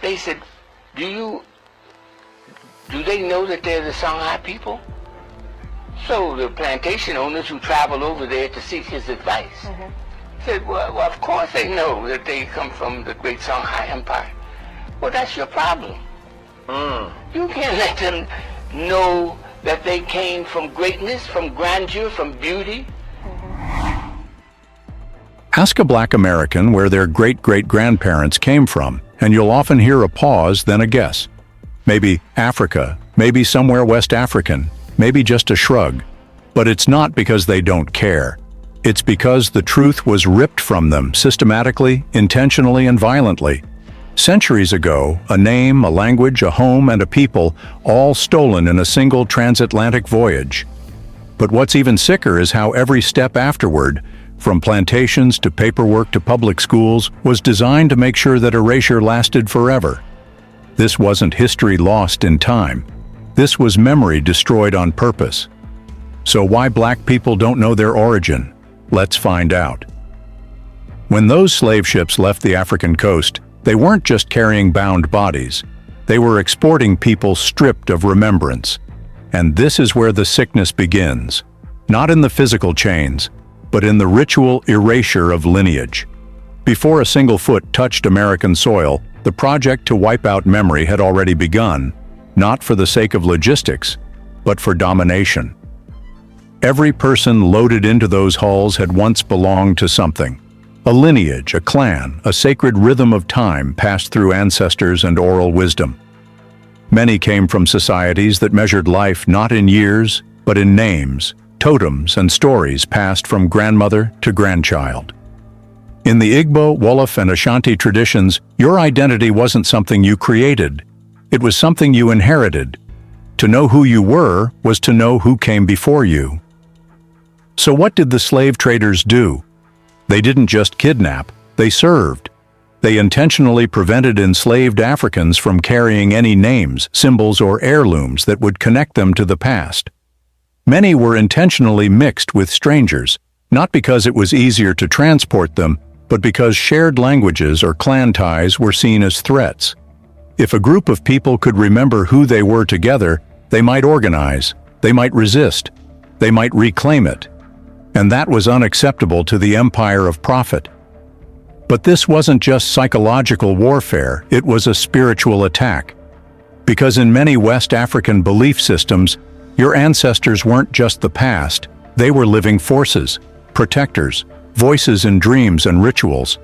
They said, do they know that they're the Songhai people? So the plantation owners who traveled over there to seek his advice said, well, of course they know that they come from the great Songhai Empire. Well, that's your problem. You can't let them know that they came from greatness, from grandeur, from beauty. Ask a Black American where their great-great-grandparents came from, and you'll often hear a pause, then a guess. Maybe Africa, maybe somewhere West African, maybe just a shrug. But it's not because they don't care. It's because the truth was ripped from them systematically, intentionally, and violently. Centuries ago, a name, a language, a home, and a people, all stolen in a single transatlantic voyage. But what's even sicker is how every step afterward, from plantations to paperwork to public schools, was designed to make sure that erasure lasted forever. This wasn't history lost in time. This was memory destroyed on purpose. So why Black people don't know their origin? Let's find out. When those slave ships left the African coast, they weren't just carrying bound bodies. They were exporting people stripped of remembrance. And this is where the sickness begins. Not in the physical chains, but in the ritual erasure of lineage. Before a single foot touched American soil, the project to wipe out memory had already begun, not for the sake of logistics, but for domination. Every person loaded into those hulls had once belonged to something. A lineage, a clan, a sacred rhythm of time passed through ancestors and oral wisdom. Many came from societies that measured life not in years, but in names, totems, and stories passed from grandmother to grandchild. In the Igbo, Wolof, and Ashanti traditions, your identity wasn't something you created. It was something you inherited. To know who you were was to know who came before you. So what did the slave traders do? They didn't just kidnap, they served. They intentionally prevented enslaved Africans from carrying any names, symbols, or heirlooms that would connect them to the past. Many were intentionally mixed with strangers, not because it was easier to transport them, but because shared languages or clan ties were seen as threats. If a group of people could remember who they were together, they might organize, they might resist, they might reclaim it. And that was unacceptable to the empire of profit. But this wasn't just psychological warfare, it was a spiritual attack. Because in many West African belief systems, your ancestors weren't just the past, they were living forces, protectors, voices in dreams and rituals.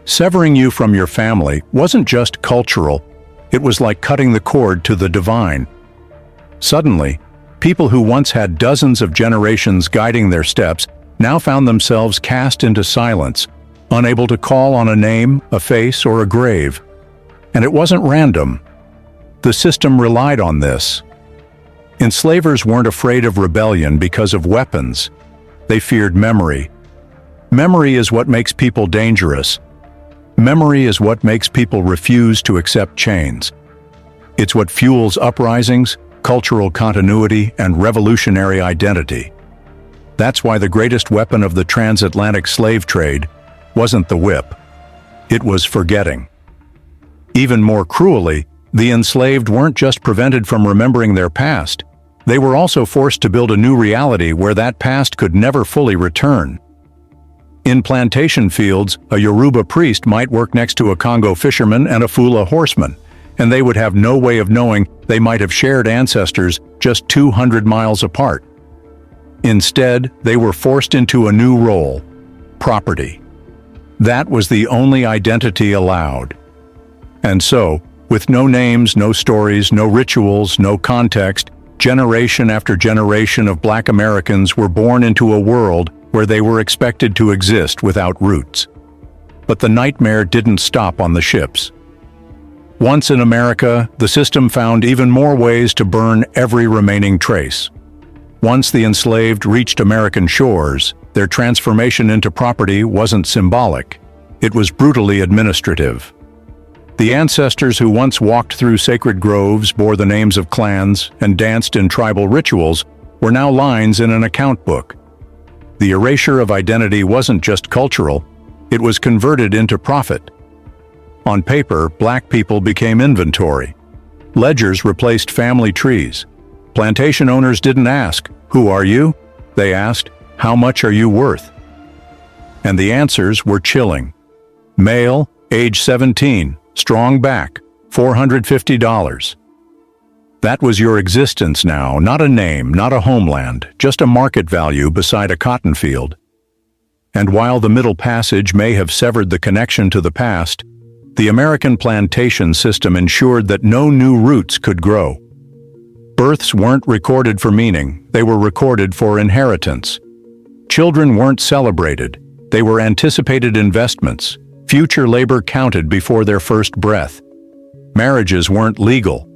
Severing you from your family wasn't just cultural, it was like cutting the cord to the divine. Suddenly, people who once had dozens of generations guiding their steps now found themselves cast into silence, unable to call on a name, a face, or a grave. And it wasn't random. The system relied on this. Enslavers weren't afraid of rebellion because of weapons. They feared memory. Memory is what makes people dangerous. Memory is what makes people refuse to accept chains. It's what fuels uprisings, cultural continuity, and revolutionary identity. That's why the greatest weapon of the transatlantic slave trade wasn't the whip. It was forgetting. Even more cruelly, the enslaved weren't just prevented from remembering their past, they were also forced to build a new reality where that past could never fully return. In plantation fields, a Yoruba priest might work next to a Congo fisherman and a Fula horseman, and they would have no way of knowing they might have shared ancestors just 200 miles apart. Instead, they were forced into a new role: property. That was the only identity allowed. And so, with no names, no stories, no rituals, no context, generation after generation of Black Americans were born into a world where they were expected to exist without roots. But the nightmare didn't stop on the ships. Once in America, the system found even more ways to burn every remaining trace. Once the enslaved reached American shores, their transformation into property wasn't symbolic. It was brutally administrative. The ancestors who once walked through sacred groves, bore the names of clans, and danced in tribal rituals were now lines in an account book. The erasure of identity wasn't just cultural, it was converted into profit. On paper, black people became inventory. Ledgers replaced family trees. Plantation owners didn't ask, "Who are you?" They asked, "How much are you worth?" And the answers were chilling. Male, age 17, strong back, $450. That was your existence now, not a name, not a homeland, just a market value beside a cotton field. And while the Middle Passage may have severed the connection to the past, the American plantation system ensured that no new roots could grow. Births weren't recorded for meaning, they were recorded for inheritance. Children weren't celebrated, they were anticipated investments. Future labor counted before their first breath. Marriages weren't legal.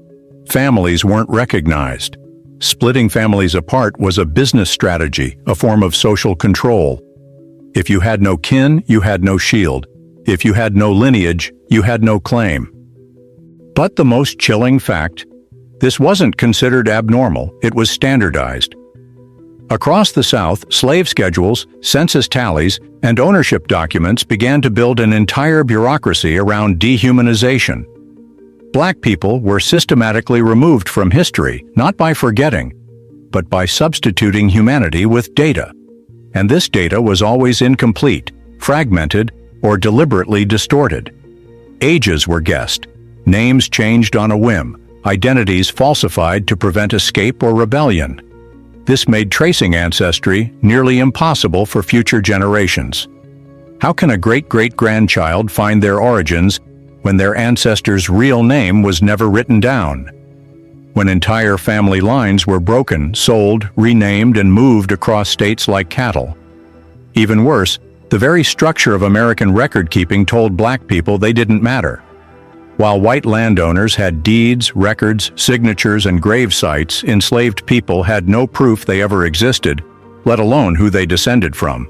Families weren't recognized. Splitting families apart was a business strategy, a form of social control. If you had no kin, you had no shield. If you had no lineage, you had no claim. But the most chilling fact, this wasn't considered abnormal, it was standardized. Across the South, slave schedules, census tallies, and ownership documents began to build an entire bureaucracy around dehumanization. Black people were systematically removed from history, not by forgetting, but by substituting humanity with data. And this data was always incomplete, fragmented, or deliberately distorted. Ages were guessed, names changed on a whim, identities falsified to prevent escape or rebellion. This made tracing ancestry nearly impossible for future generations. How can a great-great-grandchild find their origins when their ancestor's real name was never written down? When entire family lines were broken, sold, renamed, and moved across states like cattle. Even worse, the very structure of American record-keeping told black people they didn't matter. While white landowners had deeds, records, signatures, and grave sites, enslaved people had no proof they ever existed, let alone who they descended from.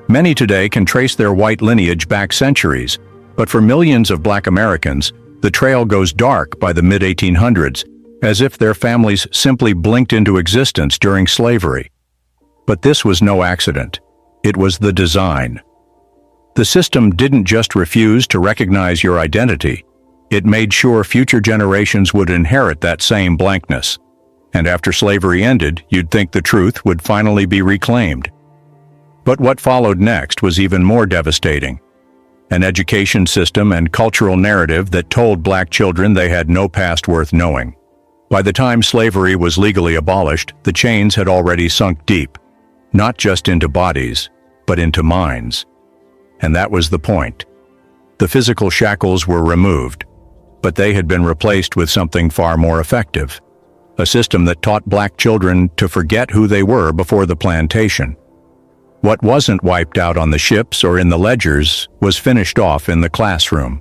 Many today can trace their white lineage back centuries, but for millions of black Americans, the trail goes dark by the mid-1800s, as if their families simply blinked into existence during slavery. But this was no accident. It was the design. The system didn't just refuse to recognize your identity, it made sure future generations would inherit that same blankness. And after slavery ended, you'd think the truth would finally be reclaimed. But what followed next was even more devastating. An education system and cultural narrative that told black children they had no past worth knowing. By the time slavery was legally abolished, the chains had already sunk deep, not just into bodies, but into minds. And that was the point. The physical shackles were removed, but they had been replaced with something far more effective. A system that taught black children to forget who they were before the plantation. What wasn't wiped out on the ships or in the ledgers was finished off in the classroom.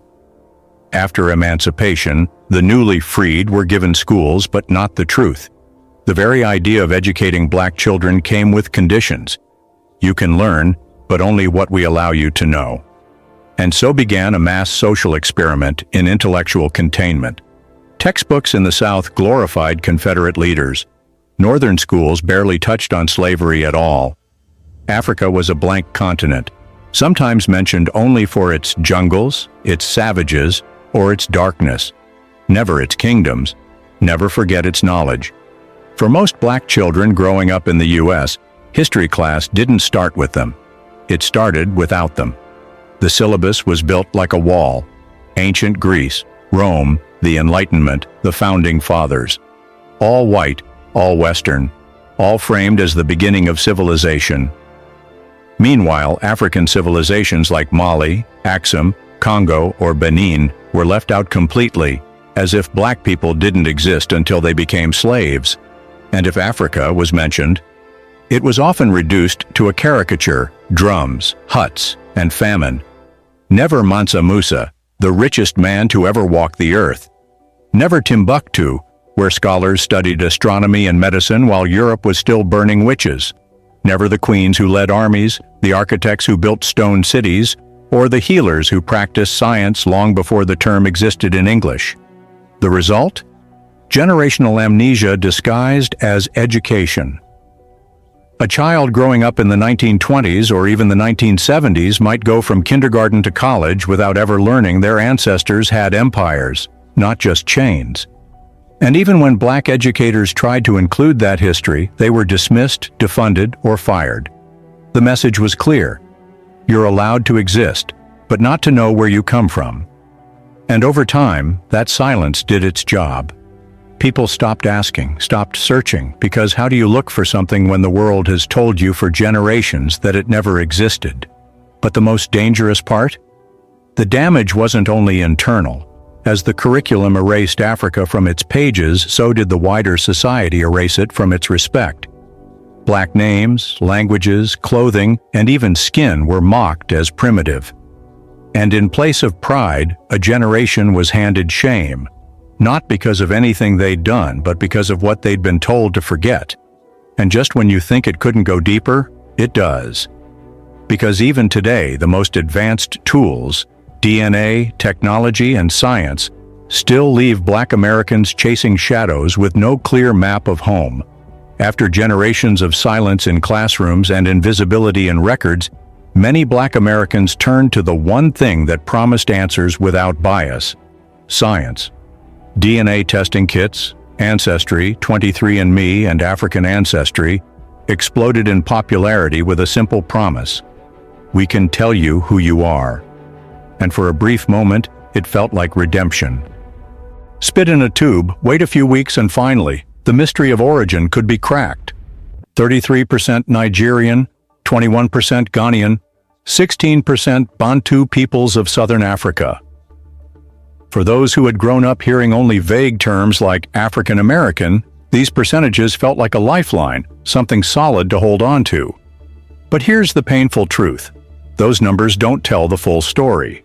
After emancipation, the newly freed were given schools, but not the truth. The very idea of educating black children came with conditions. You can learn, but only what we allow you to know. And so began a mass social experiment in intellectual containment. Textbooks in the South glorified Confederate leaders. Northern schools barely touched on slavery at all. Africa was a blank continent, sometimes mentioned only for its jungles, its savages, or its darkness. Never its kingdoms. Never forget its knowledge. For most black children growing up in the U.S., history class didn't start with them. It started without them. The syllabus was built like a wall. Ancient Greece, Rome, the Enlightenment, the Founding Fathers. All white, all Western, all framed as the beginning of civilization. Meanwhile, African civilizations like Mali, Axum, Congo, or Benin were left out completely, as if black people didn't exist until they became slaves. And if Africa was mentioned, it was often reduced to a caricature: drums, huts, and famine. Never Mansa Musa, the richest man to ever walk the earth. Never Timbuktu, where scholars studied astronomy and medicine while Europe was still burning witches. Never the queens who led armies, the architects who built stone cities, or the healers who practiced science long before the term existed in English. The result? Generational amnesia disguised as education. A child growing up in the 1920s or even the 1970s might go from kindergarten to college without ever learning their ancestors had empires, not just chains. And even when black educators tried to include that history, they were dismissed, defunded, or fired. The message was clear. You're allowed to exist, but not to know where you come from. And over time, that silence did its job. People stopped asking, stopped searching, because how do you look for something when the world has told you for generations that it never existed? But the most dangerous part? The damage wasn't only internal. As the curriculum erased Africa from its pages, so did the wider society erase it from its respect. Black names, languages, clothing, and even skin were mocked as primitive. And in place of pride, a generation was handed shame. Not because of anything they'd done, but because of what they'd been told to forget. And just when you think it couldn't go deeper, it does. Because even today, the most advanced tools, DNA, technology, and science, still leave Black Americans chasing shadows with no clear map of home. After generations of silence in classrooms and invisibility in records, many Black Americans turned to the one thing that promised answers without bias: science. DNA testing kits, Ancestry, 23andMe, and African Ancestry exploded in popularity with a simple promise: we can tell you who you are. And for a brief moment, it felt like redemption. Spit in a tube, wait a few weeks, and finally, the mystery of origin could be cracked. 33% Nigerian, 21% Ghanaian, 16% Bantu peoples of Southern Africa. For those who had grown up hearing only vague terms like African American, these percentages felt like a lifeline, something solid to hold on to. But here's the painful truth. Those numbers don't tell the full story.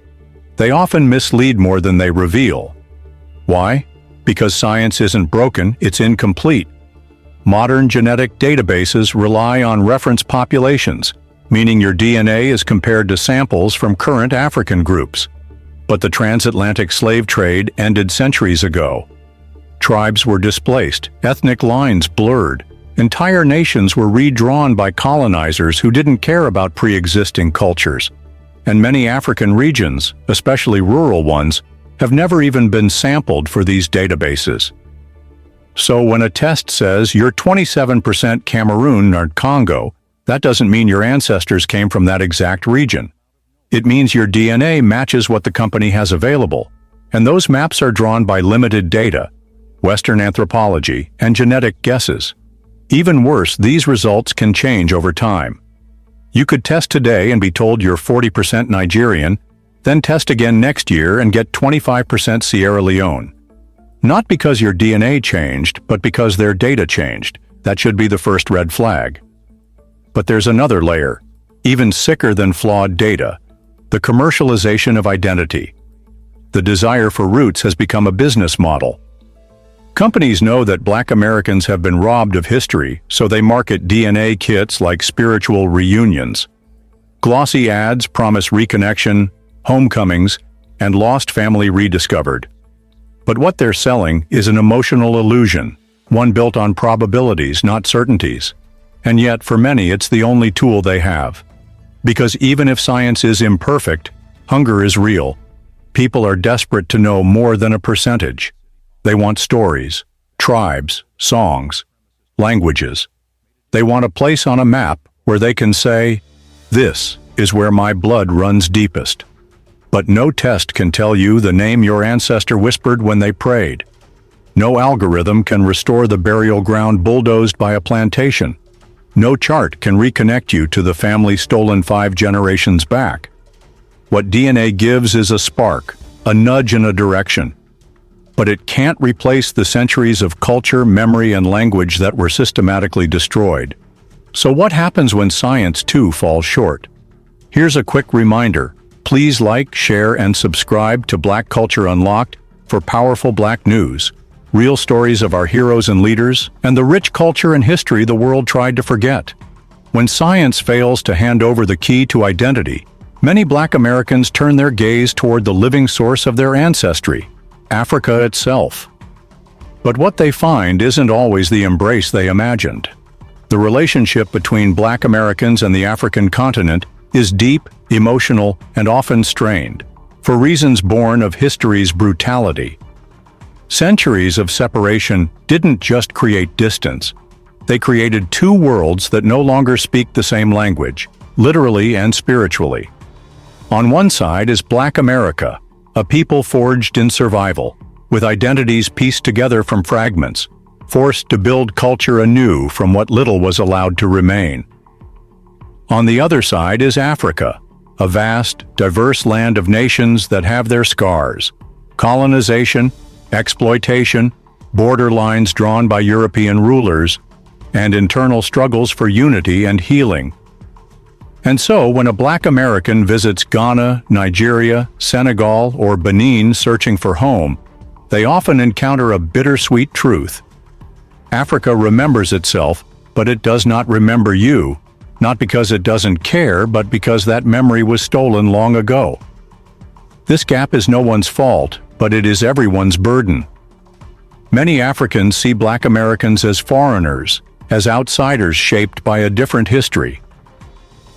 They often mislead more than they reveal. Why? Because science isn't broken, it's incomplete. Modern genetic databases rely on reference populations, meaning your DNA is compared to samples from current African groups. But the transatlantic slave trade ended centuries ago. Tribes were displaced, ethnic lines blurred. Entire nations were redrawn by colonizers who didn't care about pre-existing cultures. And many African regions, especially rural ones, have never even been sampled for these databases. So when a test says you're 27% Cameroon or Congo, that doesn't mean your ancestors came from that exact region. It means your DNA matches what the company has available, and those maps are drawn by limited data, Western anthropology, and genetic guesses. Even worse, these results can change over time. You could test today and be told you're 40% Nigerian, then test again next year and get 25% Sierra Leone. Not because your DNA changed, but because their data changed. That should be the first red flag. But there's another layer, even sicker than flawed data: the commercialization of identity. The desire for roots has become a business model. Companies know that Black Americans have been robbed of history, so they market DNA kits like spiritual reunions. Glossy ads promise reconnection, homecomings, and lost family rediscovered. But what they're selling is an emotional illusion, one built on probabilities, not certainties. And yet, for many, it's the only tool they have. Because even if science is imperfect, hunger is real. People are desperate to know more than a percentage. They want stories, tribes, songs, languages. They want a place on a map where they can say, "This is where my blood runs deepest." But no test can tell you the name your ancestor whispered when they prayed. No algorithm can restore the burial ground bulldozed by a plantation. No chart can reconnect you to the family stolen 5 generations back. What DNA gives is a spark, a nudge in a direction. But it can't replace the centuries of culture, memory, and language that were systematically destroyed. So what happens when science too falls short? Here's a quick reminder. Please like, share, and subscribe to Black Culture Unlocked for powerful Black news, real stories of our heroes and leaders, and the rich culture and history the world tried to forget. When science fails to hand over the key to identity, many Black Americans turn their gaze toward the living source of their ancestry, Africa itself. But what they find isn't always the embrace they imagined. The relationship between Black Americans and the African continent is deep, emotional, and often strained, for reasons born of history's brutality. Centuries of separation didn't just create distance. They created two worlds that no longer speak the same language, literally and spiritually. On one side is Black America, a people forged in survival, with identities pieced together from fragments, forced to build culture anew from what little was allowed to remain. On the other side is Africa, a vast, diverse land of nations that have their scars: colonization, exploitation, border lines drawn by European rulers, and internal struggles for unity and healing. And so, when a Black American visits Ghana, Nigeria, Senegal, or Benin searching for home, they often encounter a bittersweet truth. Africa remembers itself, but it does not remember you, not because it doesn't care, but because that memory was stolen long ago. This gap is no one's fault, but it is everyone's burden. Many Africans see Black Americans as foreigners, as outsiders shaped by a different history.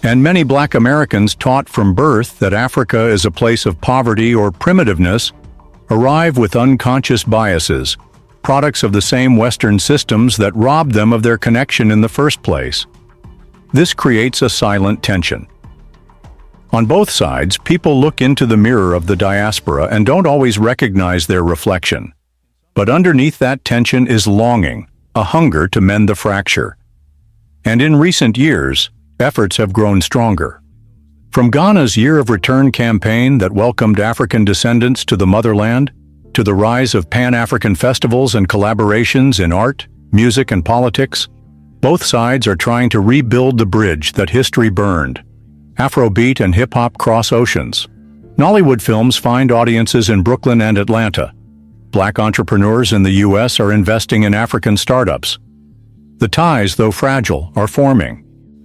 And many Black Americans taught from birth that Africa is a place of poverty or primitiveness arrive with unconscious biases, products of the same Western systems that robbed them of their connection in the first place. This creates a silent tension. On both sides, people look into the mirror of the diaspora and don't always recognize their reflection. But underneath that tension is longing, a hunger to mend the fracture. And in recent years, efforts have grown stronger. From Ghana's Year of Return campaign that welcomed African descendants to the motherland, to the rise of Pan-African festivals and collaborations in art, music, and politics, both sides are trying to rebuild the bridge that history burned. Afrobeat and hip-hop cross oceans. Nollywood films find audiences in Brooklyn and Atlanta. Black entrepreneurs in the U.S. are investing in African startups. The ties, though fragile, are forming.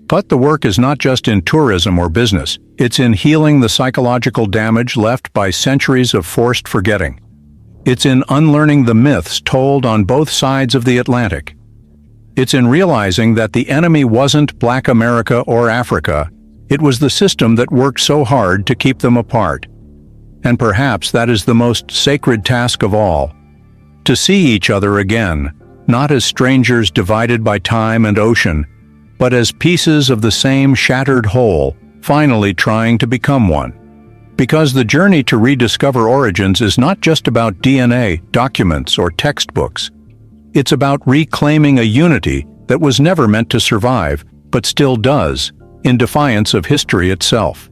But the work is not just in tourism or business. It's in healing the psychological damage left by centuries of forced forgetting. It's in unlearning the myths told on both sides of the Atlantic. It's in realizing that the enemy wasn't Black America or Africa. It was the system that worked so hard to keep them apart. And perhaps that is the most sacred task of all. To see each other again, not as strangers divided by time and ocean, but as pieces of the same shattered whole, finally trying to become one. Because the journey to rediscover origins is not just about DNA, documents, or textbooks. It's about reclaiming a unity that was never meant to survive, but still does, in defiance of history itself.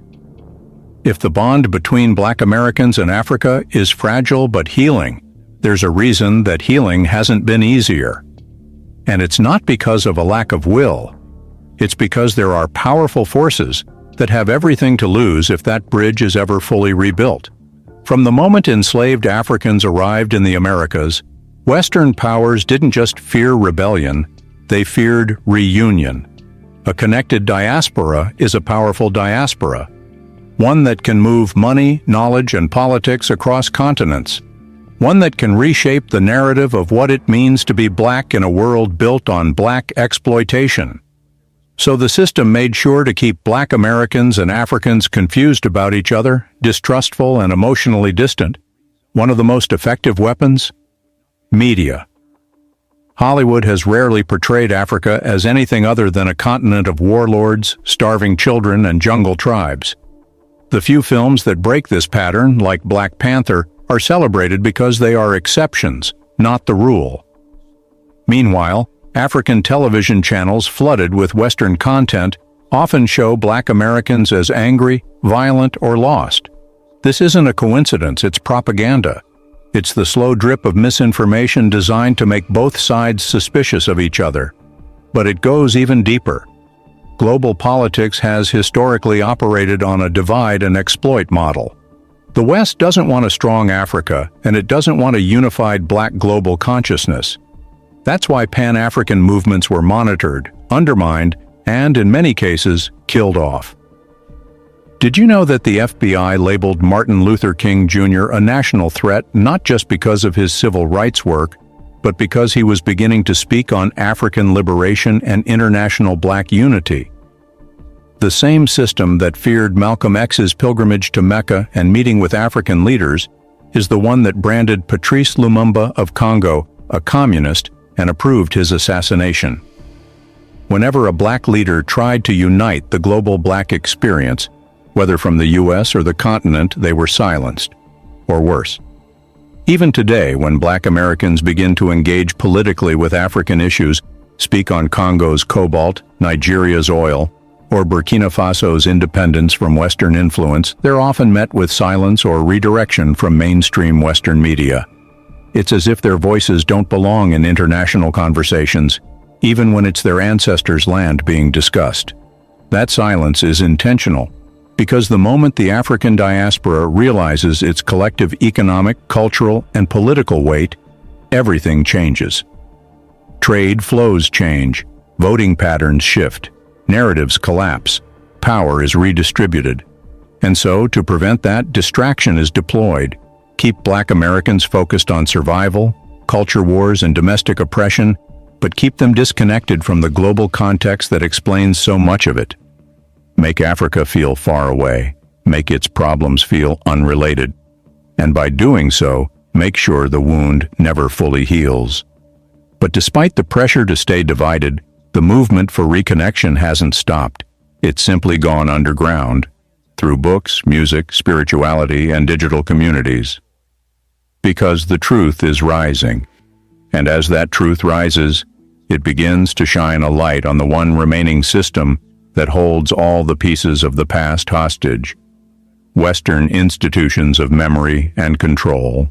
If the bond between Black Americans and Africa is fragile but healing, there's a reason that healing hasn't been easier. And it's not because of a lack of will. It's because there are powerful forces that have everything to lose if that bridge is ever fully rebuilt. From the moment enslaved Africans arrived in the Americas, Western powers didn't just fear rebellion, they feared reunion. A connected diaspora is a powerful diaspora, one that can move money, knowledge, and politics across continents, one that can reshape the narrative of what it means to be Black in a world built on Black exploitation. So the system made sure to keep Black Americans and Africans confused about each other, distrustful and emotionally distant. One of the most effective weapons? Media. Hollywood has rarely portrayed Africa as anything other than a continent of warlords, starving children, and jungle tribes. The few films that break this pattern, like Black Panther, are celebrated because they are exceptions, not the rule. Meanwhile, African television channels flooded with Western content often show Black Americans as angry, violent, or lost. This isn't a coincidence, it's propaganda. It's the slow drip of misinformation designed to make both sides suspicious of each other. But it goes even deeper. Global politics has historically operated on a divide and exploit model. The West doesn't want a strong Africa, and it doesn't want a unified Black global consciousness. That's why Pan-African movements were monitored, undermined, and, in many cases, killed off. Did you know that the FBI labeled Martin Luther King Jr. a national threat not just because of his civil rights work, but because he was beginning to speak on African liberation and international black unity. The same system that feared Malcolm X's pilgrimage to Mecca and meeting with African leaders is the one that branded Patrice Lumumba of Congo a communist and approved his assassination. Whenever a black leader tried to unite the global black experience, whether from the US or the continent, they were silenced, or worse. Even today, when black Americans begin to engage politically with African issues, speak on Congo's cobalt, Nigeria's oil, or Burkina Faso's independence from Western influence, they're often met with silence or redirection from mainstream Western media. It's as if their voices don't belong in international conversations, even when it's their ancestors' land being discussed. That silence is intentional, because the moment the African diaspora realizes its collective economic, cultural, and political weight, everything changes. Trade flows change, voting patterns shift, narratives collapse, power is redistributed. And so, to prevent that, distraction is deployed. Keep black Americans focused on survival, culture wars, and domestic oppression, but keep them disconnected from the global context that explains so much of it. Make Africa feel far away, make its problems feel unrelated, and by doing so, make sure the wound never fully heals. But despite the pressure to stay divided, the movement for reconnection hasn't stopped. It's simply gone underground, through books, music, spirituality, and digital communities. Because the truth is rising, and as that truth rises, it begins to shine a light on the one remaining system that holds all the pieces of the past hostage: Western institutions of memory and control.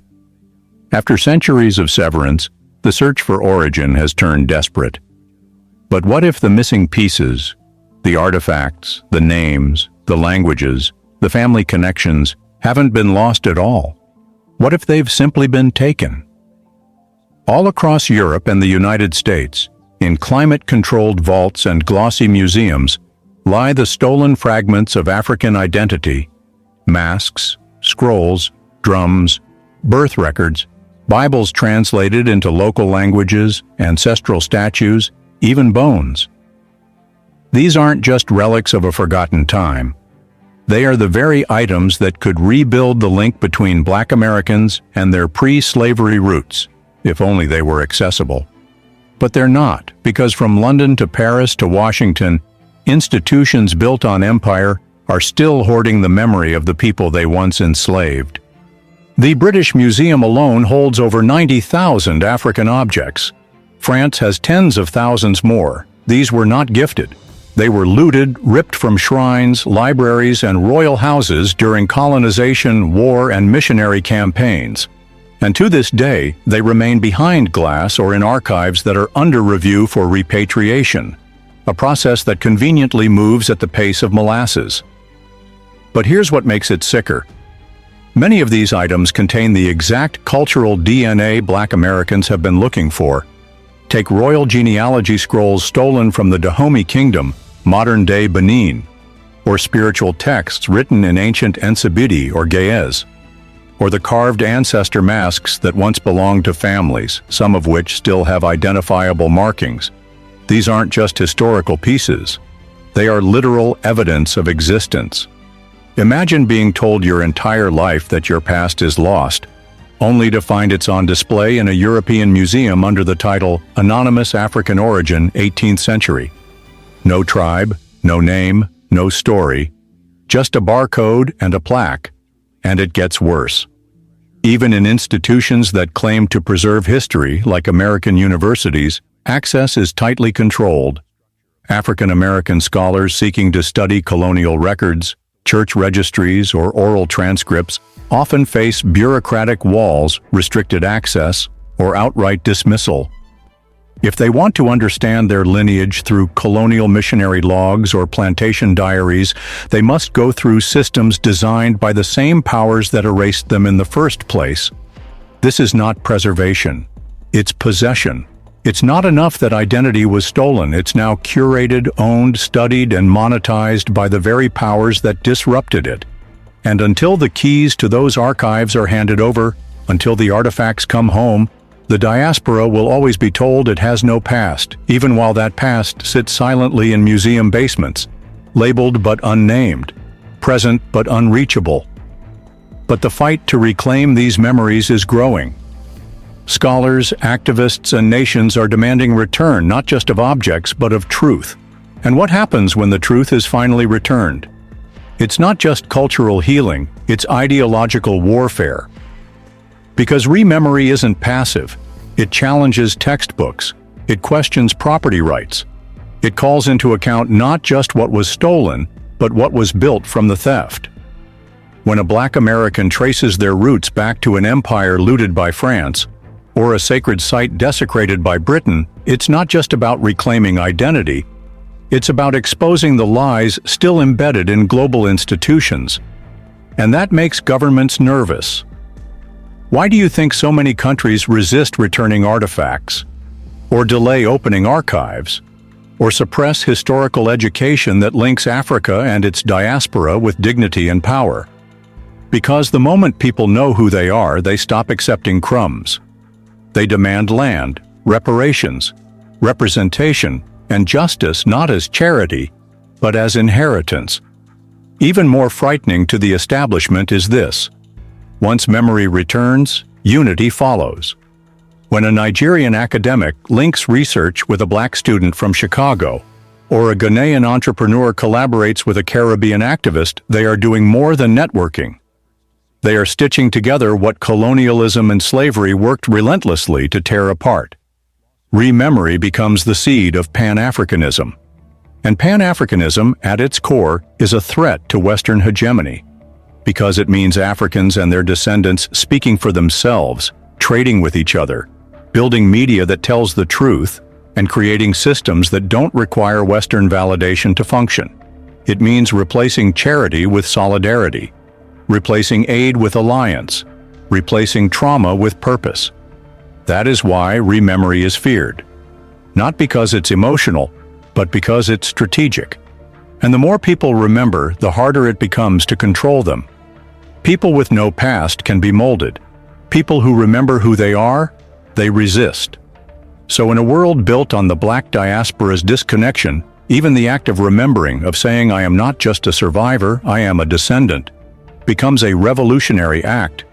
After centuries of severance, the search for origin has turned desperate. But what if the missing pieces, the artifacts, the names, the languages, the family connections, haven't been lost at all? What if they've simply been taken? All across Europe and the United States, in climate-controlled vaults and glossy museums, lie the stolen fragments of African identity: masks, scrolls, drums, birth records, Bibles translated into local languages, ancestral statues, even bones. These aren't just relics of a forgotten time. They are the very items that could rebuild the link between black Americans and their pre-slavery roots, if only they were accessible. But they're not, because from London to Paris to Washington, institutions built on empire are still hoarding the memory of the people they once enslaved. The British Museum alone holds over 90,000 African objects. France has tens of thousands more. These were not gifted. They were looted, ripped from shrines, libraries, and royal houses during colonization, war, and missionary campaigns. And to this day, they remain behind glass or in archives that are under review for repatriation, a process that conveniently moves at the pace of molasses. But here's what makes it sicker. Many of these items contain the exact cultural DNA black Americans have been looking for. Take royal genealogy scrolls stolen from the Dahomey Kingdom, modern-day Benin, or spiritual texts written in ancient Ensabidi or Ge'ez, or the carved ancestor masks that once belonged to families, some of which still have identifiable markings. These aren't just historical pieces. They are literal evidence of existence. Imagine being told your entire life that your past is lost, only to find it's on display in a European museum under the title Anonymous African Origin, 18th Century. No tribe, no name, no story, just a barcode and a plaque. And it gets worse. Even in institutions that claim to preserve history, like American universities, access is tightly controlled. African American scholars seeking to study colonial records, church registries, or oral transcripts often face bureaucratic walls, restricted access, or outright dismissal. If they want to understand their lineage through colonial missionary logs or plantation diaries, they must go through systems designed by the same powers that erased them in the first place. This is not preservation. It's possession. It's not enough that identity was stolen. It's now curated, owned, studied, and monetized by the very powers that disrupted it. And until the keys to those archives are handed over, until the artifacts come home, The diaspora will always be told it has no past, even while that past sits silently in museum basements, labeled but unnamed, present but unreachable. But the fight to reclaim these memories is growing. Scholars, activists, and nations are demanding return not just of objects but of truth. And what happens when the truth is finally returned? It's not just cultural healing, it's ideological warfare. Because Rememory isn't passive. It challenges textbooks. It questions property rights. It calls into account not just what was stolen, but what was built from the theft. When a Black American traces their roots back to an empire looted by France, or a sacred site desecrated by Britain, it's not just about reclaiming identity. It's about exposing the lies still embedded in global institutions. And that makes governments nervous. Why do you think so many countries resist returning artifacts, or delay opening archives, or suppress historical education that links Africa and its diaspora with dignity and power? Because the moment people know who they are, they stop accepting crumbs. They demand land, reparations, representation, and justice not as charity, but as inheritance. Even more frightening to the establishment is this. Once memory returns, unity follows. When a Nigerian academic links research with a Black student from Chicago, or a Ghanaian entrepreneur collaborates with a Caribbean activist, they are doing more than networking. They are stitching together what colonialism and slavery worked relentlessly to tear apart. Rememory becomes the seed of PanAfricanism. And PanAfricanism, at its core, is a threat to Western hegemony. Because it means Africans and their descendants speaking for themselves, trading with each other, building media that tells the truth, and creating systems that don't require Western validation to function. It means replacing charity with solidarity, replacing aid with alliance, replacing trauma with purpose. That is why Rememory is feared. Not because it's emotional, but because it's strategic. And the more people remember, the harder it becomes to control them. People with no past can be molded. People who remember who they are, they resist. So in a world built on the Black diaspora's disconnection, even the act of remembering, of saying I am not just a survivor, I am a descendant, becomes a revolutionary act.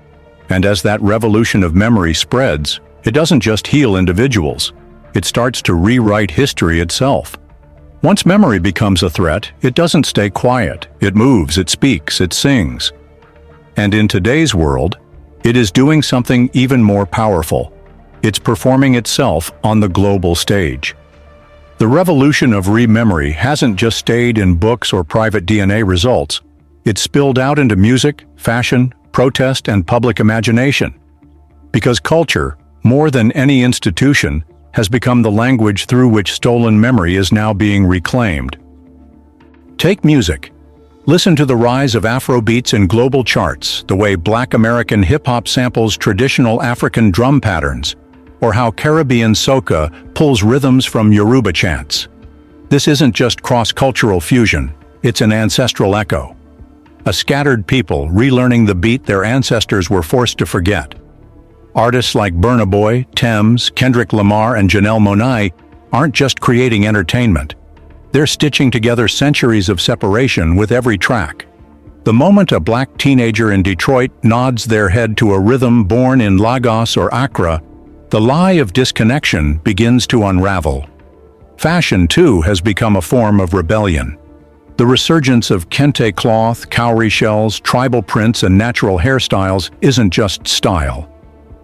And as that revolution of memory spreads, it doesn't just heal individuals, it starts to rewrite history itself. Once memory becomes a threat, it doesn't stay quiet. It moves, it speaks, it sings. And in today's world, it is doing something even more powerful. It's performing itself on the global stage. The revolution of Rememory hasn't just stayed in books or private DNA results. It's spilled out into music, fashion, protest, and public imagination. Because culture, more than any institution, has become the language through which stolen memory is now being reclaimed. Take music. Listen to the rise of Afrobeats in global charts, the way Black American hip-hop samples traditional African drum patterns, or how Caribbean soca pulls rhythms from Yoruba chants. This isn't just cross-cultural fusion, it's an ancestral echo. A scattered people relearning the beat their ancestors were forced to forget. Artists like Burna Boy, Thames, Kendrick Lamar, and Janelle Monáe aren't just creating entertainment. They're stitching together centuries of separation with every track. The moment a Black teenager in Detroit nods their head to a rhythm born in Lagos or Accra, the lie of disconnection begins to unravel. Fashion, too, has become a form of rebellion. The resurgence of kente cloth, cowrie shells, tribal prints, and natural hairstyles isn't just style.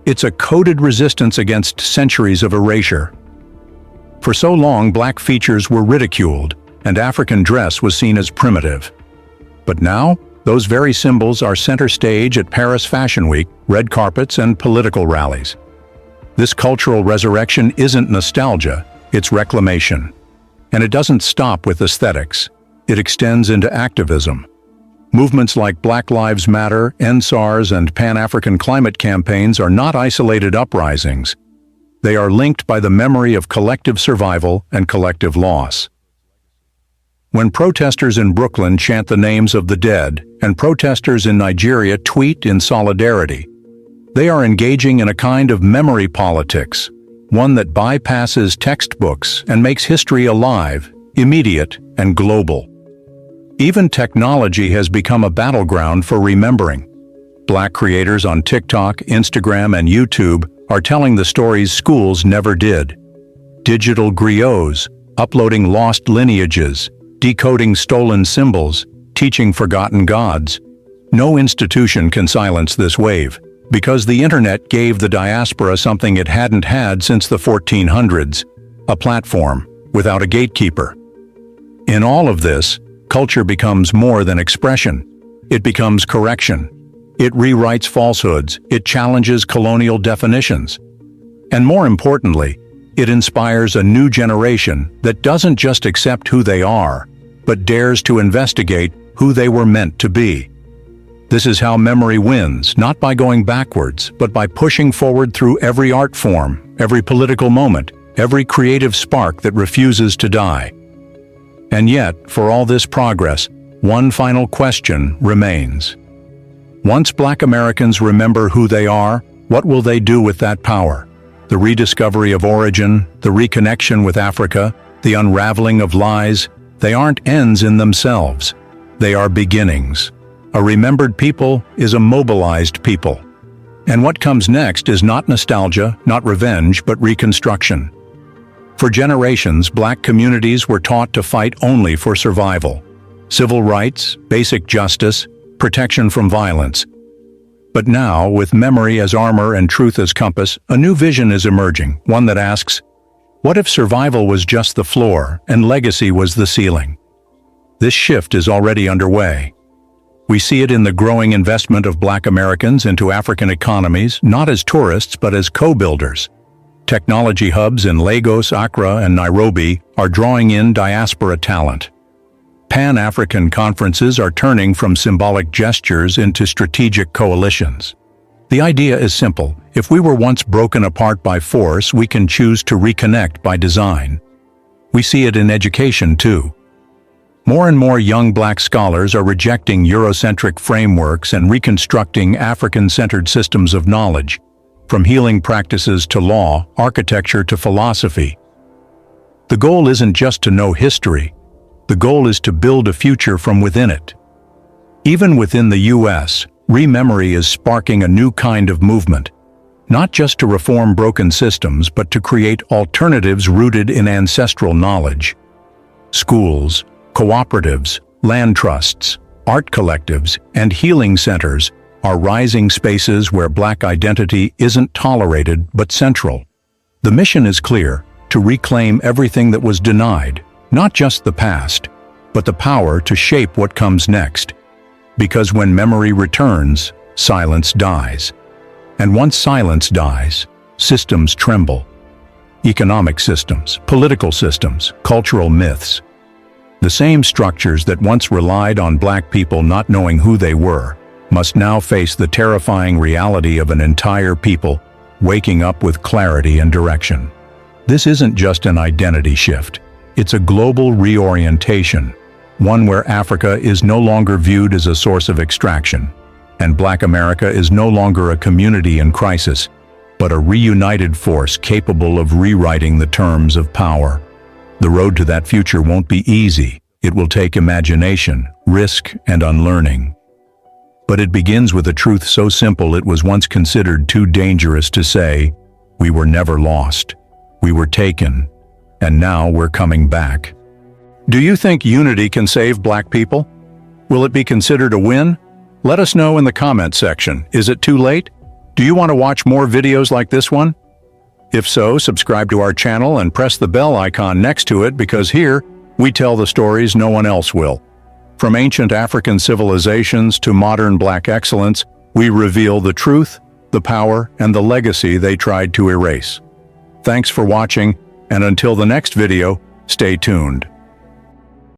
It's a coded resistance against centuries of erasure. For so long, Black features were ridiculed, and African dress was seen as primitive. But now, those very symbols are center stage at Paris Fashion Week, red carpets, and political rallies. This cultural resurrection isn't nostalgia, it's reclamation. And it doesn't stop with aesthetics. It extends into activism. Movements like Black Lives Matter, NSARS, and Pan-African climate campaigns are not isolated uprisings. They are linked by the memory of collective survival and collective loss. When protesters in Brooklyn chant the names of the dead, and protesters in Nigeria tweet in solidarity, They are engaging in a kind of memory politics, one that bypasses textbooks and makes history alive, immediate, and global. Even technology has become a battleground for remembering. Black creators on TikTok, Instagram, and YouTube are telling the stories schools never did. Digital griots, uploading lost lineages, decoding stolen symbols, teaching forgotten gods. No institution can silence this wave, because the internet gave the diaspora something it hadn't had since the 1400s, a platform without a gatekeeper. In all of this, culture becomes more than expression. It becomes correction. It rewrites falsehoods. It challenges colonial definitions. And more importantly, it inspires a new generation that doesn't just accept who they are, but dares to investigate who they were meant to be. This is how memory wins, not by going backwards, but by pushing forward through every art form, every political moment, every creative spark that refuses to die. And yet, for all this progress, one final question remains. Once Black Americans remember who they are, what will they do with that power? The rediscovery of origin, the reconnection with Africa, the unraveling of lies, they aren't ends in themselves. They are beginnings. A remembered people is a mobilized people. And what comes next is not nostalgia, not revenge, but reconstruction. For generations, Black communities were taught to fight only for survival. Civil rights, basic justice, protection from violence. But now, with memory as armor and truth as compass, a new vision is emerging, one that asks, what if survival was just the floor and legacy was the ceiling? This shift is already underway. We see it in the growing investment of Black Americans into African economies, not as tourists but as co-builders. Technology hubs in Lagos, Accra, and Nairobi are drawing in diaspora talent. Pan-African conferences are turning from symbolic gestures into strategic coalitions. The idea is simple. If we were once broken apart by force, we can choose to reconnect by design. We see it in education, too. More and more young Black scholars are rejecting Eurocentric frameworks and reconstructing African-centered systems of knowledge, from healing practices to law, architecture to philosophy. The goal isn't just to know history. The goal is to build a future from within it. Even within the U.S., Rememory is sparking a new kind of movement, not just to reform broken systems, but to create alternatives rooted in ancestral knowledge. Schools, cooperatives, land trusts, art collectives, and healing centers are rising spaces where Black identity isn't tolerated but central. The mission is clear: to reclaim everything that was denied, not just the past, but the power to shape what comes next. Because when memory returns, silence dies. And once silence dies, systems tremble. Economic systems, political systems, cultural myths. The same structures that once relied on Black people not knowing who they were must now face the terrifying reality of an entire people waking up with clarity and direction. This isn't just an identity shift. It's a global reorientation, one where Africa is no longer viewed as a source of extraction, and Black America is no longer a community in crisis, but a reunited force capable of rewriting the terms of power. The road to that future won't be easy. It will take imagination, risk, and unlearning. But it begins with a truth so simple it was once considered too dangerous to say, we were never lost. We were taken, and now we're coming back. Do you think unity can save Black people? Will it be considered a win? Let us know in the comment section. Is it too late? Do you want to watch more videos like this one? If so, subscribe to our channel and press the bell icon next to it, because here, we tell the stories no one else will. From ancient African civilizations to modern Black excellence, we reveal the truth, the power, and the legacy they tried to erase. Thanks for watching, and until the next video, stay tuned.